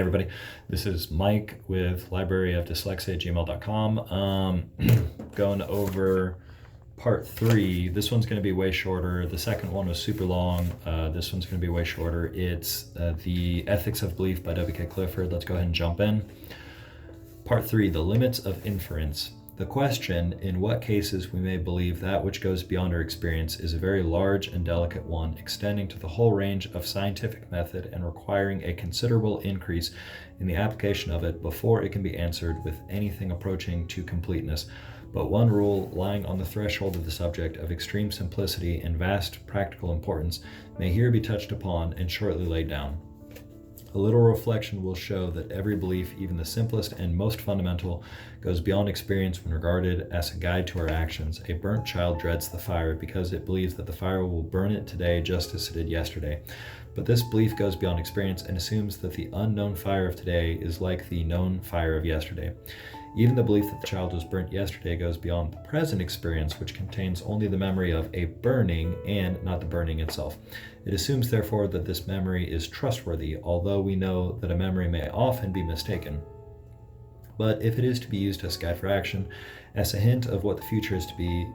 everybody, this is Mike with libraryofdyslexia@gmail.com. Going over part 3. This one's going to be way shorter. The second one was super long. This one's going to be way shorter. It's The Ethics of Belief by W.K. Clifford. Let's go ahead and jump in. Part 3, the limits of inference. The question, in what cases we may believe that which goes beyond our experience, is a very large and delicate one, extending to the whole range of scientific method and requiring a considerable increase in the application of it before it can be answered with anything approaching to completeness. But one rule lying on the threshold of the subject of extreme simplicity and vast practical importance may here be touched upon and shortly laid down. A little reflection will show that every belief, even the simplest and most fundamental, goes beyond experience when regarded as a guide to our actions. A burnt child dreads the fire because it believes that the fire will burn it today just as it did yesterday. But this belief goes beyond experience and assumes that the unknown fire of today is like the known fire of yesterday. Even the belief that the child was burnt yesterday goes beyond the present experience, which contains only the memory of a burning and not the burning itself. It assumes, therefore, that this memory is trustworthy, although we know that a memory may often be mistaken. But if it is to be used as a guide for action, as a hint of what the future is to be,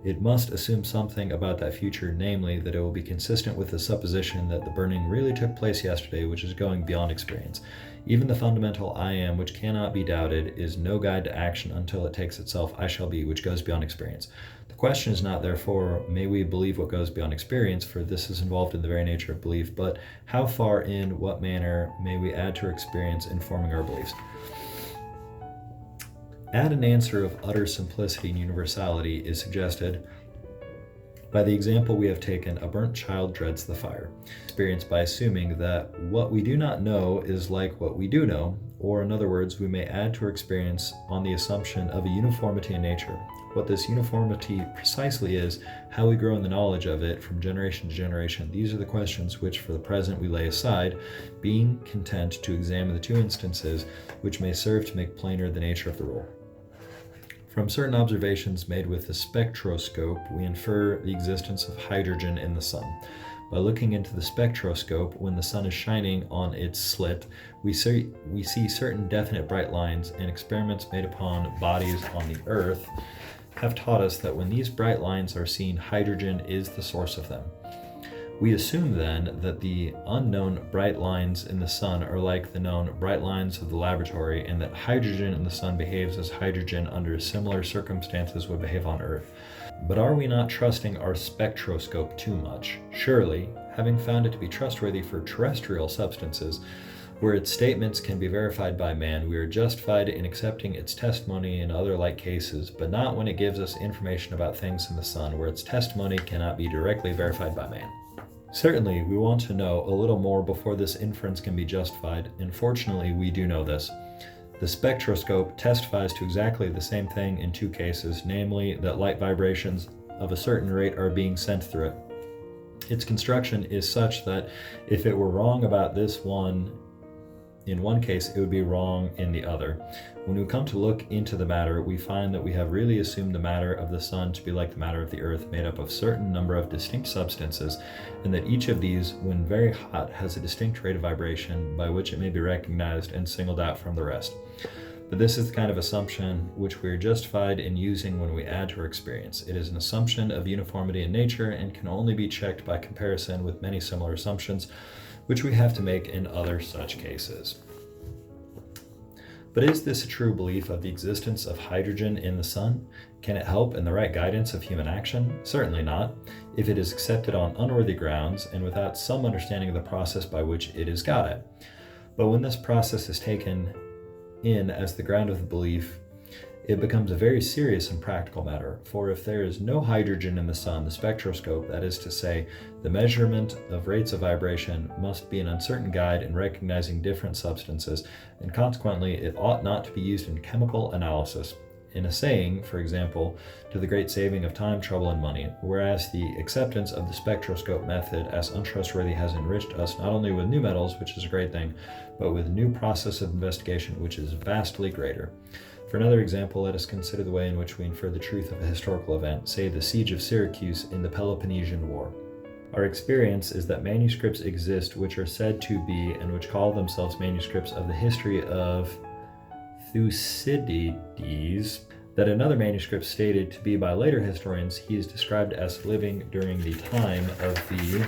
it must assume something about that future, namely that it will be consistent with the supposition that the burning really took place yesterday, which is going beyond experience. Even the fundamental I am, which cannot be doubted, is no guide to action until it takes itself I shall be, which goes beyond experience. The question is not, therefore, may we believe what goes beyond experience, for this is involved in the very nature of belief, but how far in what manner may we add to our experience in forming our beliefs. Add an answer of utter simplicity and universality is suggested by the example we have taken. A burnt child dreads the fire. Experience by assuming that what we do not know is like what we do know, or in other words, we may add to our experience on the assumption of a uniformity in nature. What this uniformity precisely is, how we grow in the knowledge of it from generation to generation, these are the questions which for the present we lay aside, being content to examine the two instances which may serve to make plainer the nature of the rule. From certain observations made with the spectroscope, we infer the existence of hydrogen in the sun. By looking into the spectroscope, when the sun is shining on its slit, we see certain definite bright lines, and experiments made upon bodies on the earth have taught us that when these bright lines are seen, hydrogen is the source of them. We assume then that the unknown bright lines in the sun are like the known bright lines of the laboratory, and that hydrogen in the sun behaves as hydrogen under similar circumstances would behave on Earth. But are we not trusting our spectroscope too much? Surely, having found it to be trustworthy for terrestrial substances, where its statements can be verified by man, we are justified in accepting its testimony in other like cases, but not when it gives us information about things in the sun, where its testimony cannot be directly verified by man. Certainly, we want to know a little more before this inference can be justified, and fortunately we do know this. The spectroscope testifies to exactly the same thing in two cases, namely that light vibrations of a certain rate are being sent through it. Its construction is such that if it were wrong about this one in one case, it would be wrong in the other. When we come to look into the matter, we find that we have really assumed the matter of the sun to be like the matter of the earth, made up of a certain number of distinct substances, and that each of these, when very hot, has a distinct rate of vibration by which it may be recognized and singled out from the rest. But this is the kind of assumption which we are justified in using when we add to our experience. It is an assumption of uniformity in nature and can only be checked by comparison with many similar assumptions, which we have to make in other such cases. But is this a true belief of the existence of hydrogen in the sun? Can it help in the right guidance of human action? Certainly not, if it is accepted on unworthy grounds and without some understanding of the process by which it is got at. But when this process is taken in as the ground of the belief, it becomes a very serious and practical matter, for if there is no hydrogen in the sun, the spectroscope, that is to say, the measurement of rates of vibration, must be an uncertain guide in recognizing different substances, and consequently it ought not to be used in chemical analysis, in assaying, for example, to the great saving of time, trouble, and money, whereas the acceptance of the spectroscope method as untrustworthy has enriched us not only with new metals, which is a great thing, but with new process of investigation, which is vastly greater. For another example, let us consider the way in which we infer the truth of a historical event, say the siege of Syracuse in the Peloponnesian War. Our experience is that manuscripts exist which are said to be and which call themselves manuscripts of the history of Thucydides, that another manuscript stated to be by later historians. He is described as living during the time of the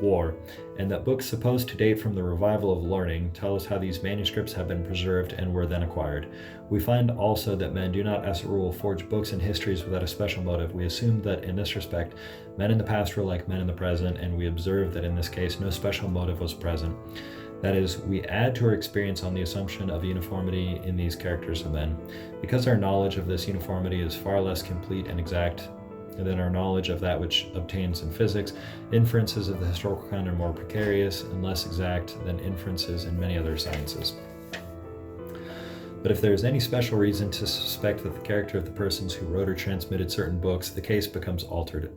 war, and that books supposed to date from the revival of learning tell us how these manuscripts have been preserved and were then acquired. We find also that men do not, as a rule, forge books and histories without a special motive. We assume that in this respect, men in the past were like men in the present, and we observe that in this case no special motive was present. That is, we add to our experience on the assumption of uniformity in these characters of men. Because our knowledge of this uniformity is far less complete and exact than our knowledge of that which obtains in physics, inferences of the historical kind are more precarious and less exact than inferences in many other sciences. But if there is any special reason to suspect that the character of the persons who wrote or transmitted certain books, the case becomes altered.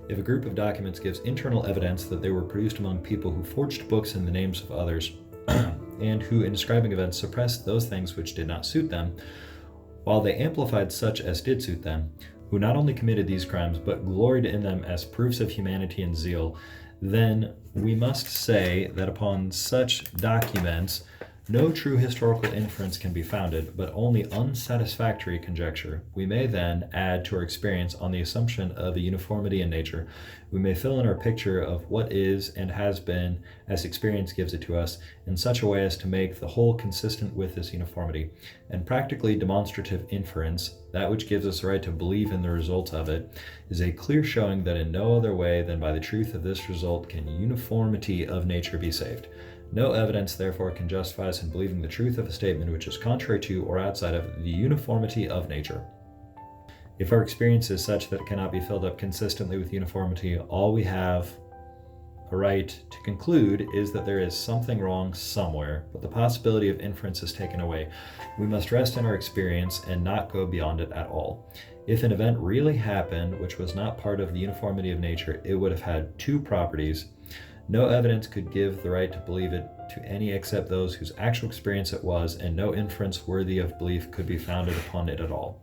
If a group of documents gives internal evidence that they were produced among people who forged books in the names of others, and who, in describing events, suppressed those things which did not suit them, while they amplified such as did suit them, who not only committed these crimes, but gloried in them as proofs of humanity and zeal, then we must say that upon such documents no true historical inference can be founded, but only unsatisfactory conjecture. We may then add to our experience on the assumption of a uniformity in nature. We may fill in our picture of what is and has been, as experience gives it to us, in such a way as to make the whole consistent with this uniformity. And practically demonstrative inference, that which gives us the right to believe in the results of it, is a clear showing that in no other way than by the truth of this result can uniformity of nature be saved. No evidence, therefore, can justify us in believing the truth of a statement which is contrary to or outside of the uniformity of nature. If our experience is such that it cannot be filled up consistently with uniformity, all we have a right to conclude is that there is something wrong somewhere, but the possibility of inference is taken away. We must rest in our experience and not go beyond it at all. If an event really happened which was not part of the uniformity of nature, it would have had two properties. No evidence could give the right to believe it to any except those whose actual experience it was, and no inference worthy of belief could be founded upon it at all.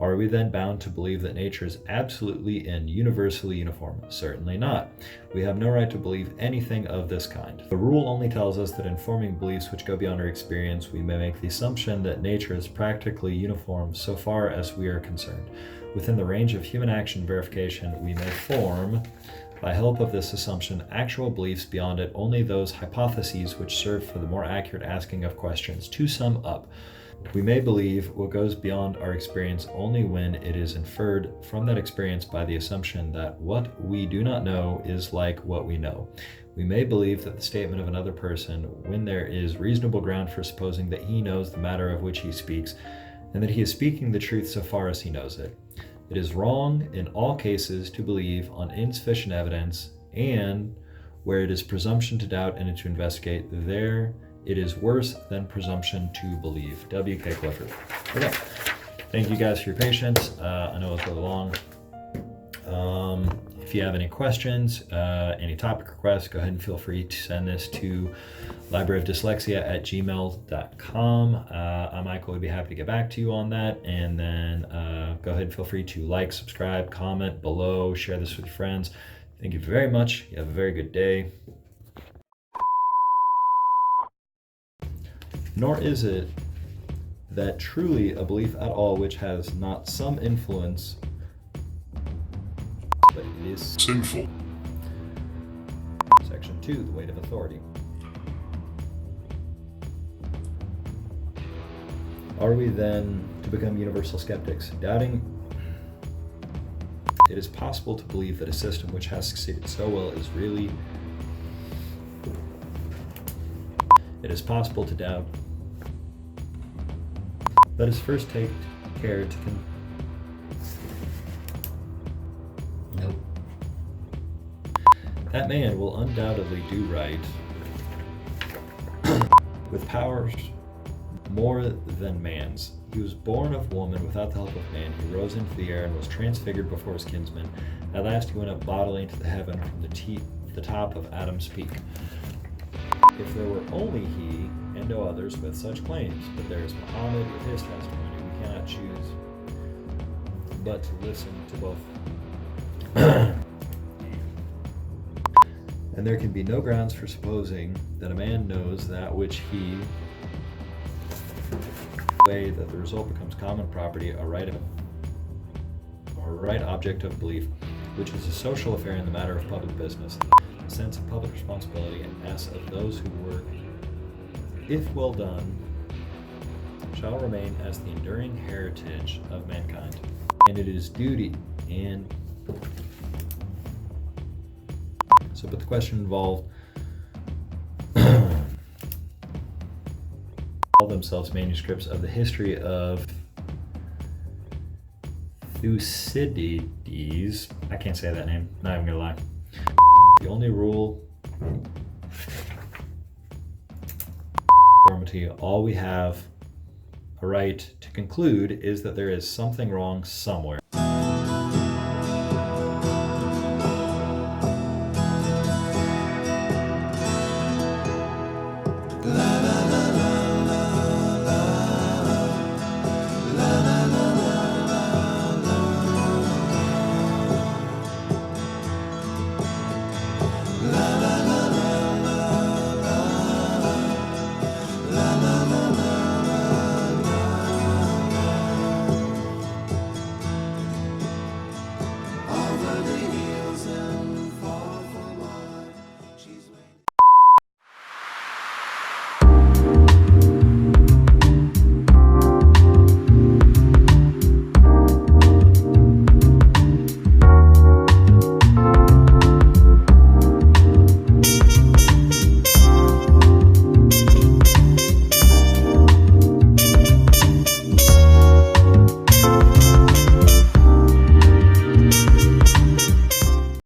Are we then bound to believe that nature is absolutely and universally uniform? Certainly not. We have no right to believe anything of this kind. The rule only tells us that in forming beliefs which go beyond our experience, we may make the assumption that nature is practically uniform so far as we are concerned. Within the range of human action verification, we may form, by help of this assumption, actual beliefs beyond it, only those hypotheses which serve for the more accurate asking of questions. To sum up, we may believe what goes beyond our experience only when it is inferred from that experience by the assumption that what we do not know is like what we know. We may believe that the statement of another person when there is reasonable ground for supposing that he knows the matter of which he speaks, and that he is speaking the truth so far as he knows it. It is wrong in all cases to believe on insufficient evidence, and where it is presumption to doubt and to investigate, there it is worse than presumption to believe. W.K. Clifford. Okay. Thank you guys for your patience. I know it was really long. If you have any questions, any topic requests, go ahead and feel free to send this to libraryofdyslexia@gmail.com. Michael would be happy to get back to you on that. And then go ahead and feel free to like, subscribe, comment below, share this with your friends. Thank you very much. You have a very good day. Nor is it that truly a belief at all which has not some influence, but it is sinful. Section 2, the weight of authority. Are we then to become universal skeptics, doubting it is possible to believe that a system which has succeeded so well is really... It is possible to doubt. Let us first take care to Nope. That man will undoubtedly do right with powers more than man's. He was born of woman without the help of man. He rose into the air and was transfigured before his kinsmen. At last he went up bodily into the heaven from the top of Adam's peak. If there were only he and no others with such claims, but there is Muhammad with his testimony, we cannot choose but to listen to both. And there can be no grounds for supposing that a man knows that which he way that the result becomes common property, a right object of belief, which is a social affair in the matter of public business, the sense of public responsibility, and S of those who work, if well done, shall remain as the enduring heritage of mankind. And it is duty and so, but the question involved call themselves manuscripts of the history of Thucydides. I can't say that name, not even gonna lie. The only rule, conformity, all we have a right to conclude is that there is something wrong somewhere.